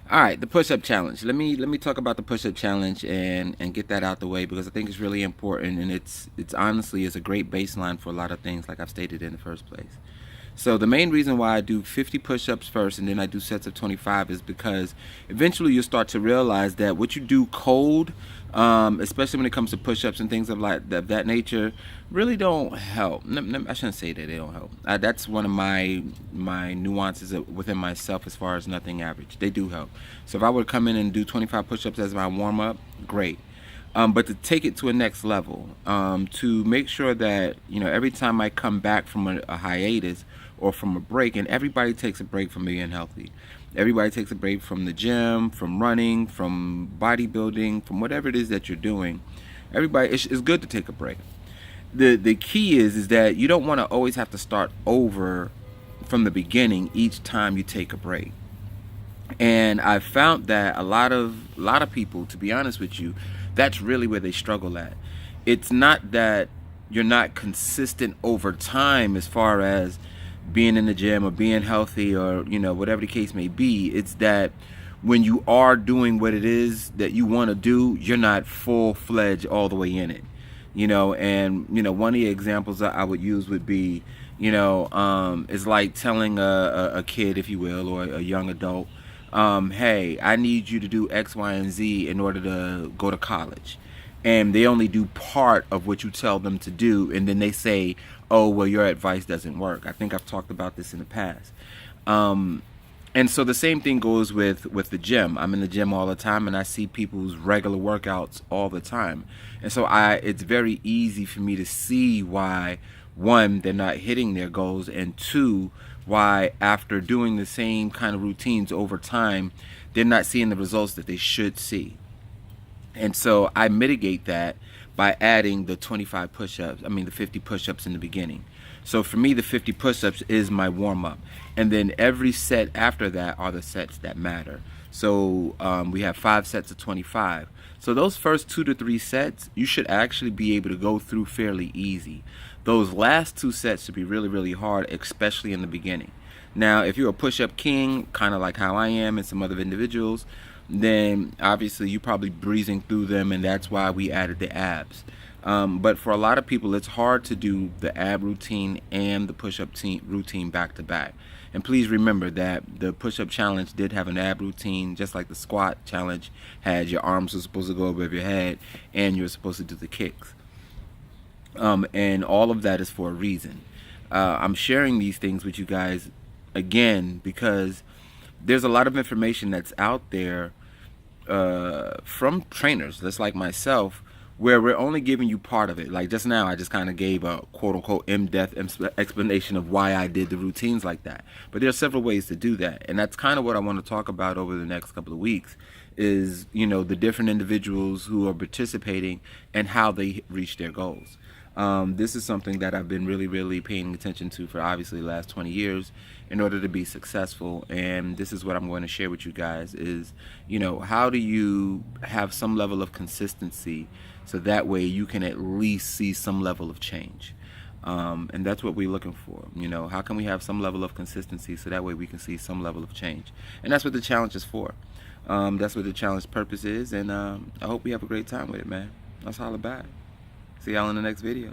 All right, the push-up challenge. Let me talk about the push-up challenge and get that out the way, because I think it's really important, and it's honestly is a great baseline for a lot of things, like I've stated in the first place. So the main reason why I do 50 push-ups first and then I do sets of 25 is because eventually you'll start to realize that what you do cold, especially when it comes to push-ups and things of like that nature, really don't help. I shouldn't say that they don't help. That's one of my nuances within myself as far as nothing average. They do help. So if I were to come in and do 25 push-ups as my warm-up, great. But to take it to a next level, to make sure that every time I come back from a hiatus or from a break, and everybody takes a break from being healthy. Everybody takes a break from the gym, from running, from bodybuilding, from whatever it is that you're doing. Everybody, it's good to take a break. The key is that you don't want to always have to start over from the beginning each time you take a break. And I found that a lot of people, to be honest with you, that's really where they struggle at. It's not that you're not consistent over time as far as being in the gym or being healthy, or whatever the case may be. It's that when you are doing what it is that you want to do, you're not full-fledged all the way in it. And one of the examples that I would use would be, it's like telling a kid, if you will, or a young adult, hey, I need you to do X, Y, and Z in order to go to college. And they only do part of what you tell them to do, and then they say, oh, well, your advice doesn't work. I think I've talked about this in the past. Um, and so the same thing goes with the gym. I'm in the gym all the time, and I see people's regular workouts all the time. And so it's very easy for me to see why, one, they're not hitting their goals, and two, why after doing the same kind of routines over time, they're not seeing the results that they should see. And so I mitigate that by adding the 25 push-ups, the 50 push-ups in the beginning. So for me, the 50 push-ups is my warm-up. And then every set after that are the sets that matter. So we have 5 sets of 25. So those first 2 to 3 sets, you should actually be able to go through fairly easy. Those last 2 sets should be really, really hard, especially in the beginning. Now, if you're a push-up king, kind of like how I am and some other individuals, then obviously you're probably breezing through them, and that's why we added the abs. But for a lot of people, it's hard to do the ab routine and the push-up routine back to back. And please remember that the push-up challenge did have an ab routine, just like the squat challenge had. Your arms were supposed to go above your head, and you're supposed to do the kicks. And all of that is for a reason. I'm sharing these things with you guys again because there's a lot of information that's out there from trainers, just like myself, where we're only giving you part of it. Like just now, I just kind of gave a quote-unquote in-depth explanation of why I did the routines like that. But there are several ways to do that, and that's kind of what I want to talk about over the next couple of weeks is, the different individuals who are participating and how they reach their goals. This is something that I've been really, really paying attention to for obviously the last 20 years in order to be successful. And this is what I'm going to share with you guys is, how do you have some level of consistency so that way you can at least see some level of change. And that's what we're looking for. How can we have some level of consistency so that way we can see some level of change? And that's what the challenge is for. That's what the challenge purpose is. And I hope we have a great time with it, man. Let's holla back. See y'all in the next video.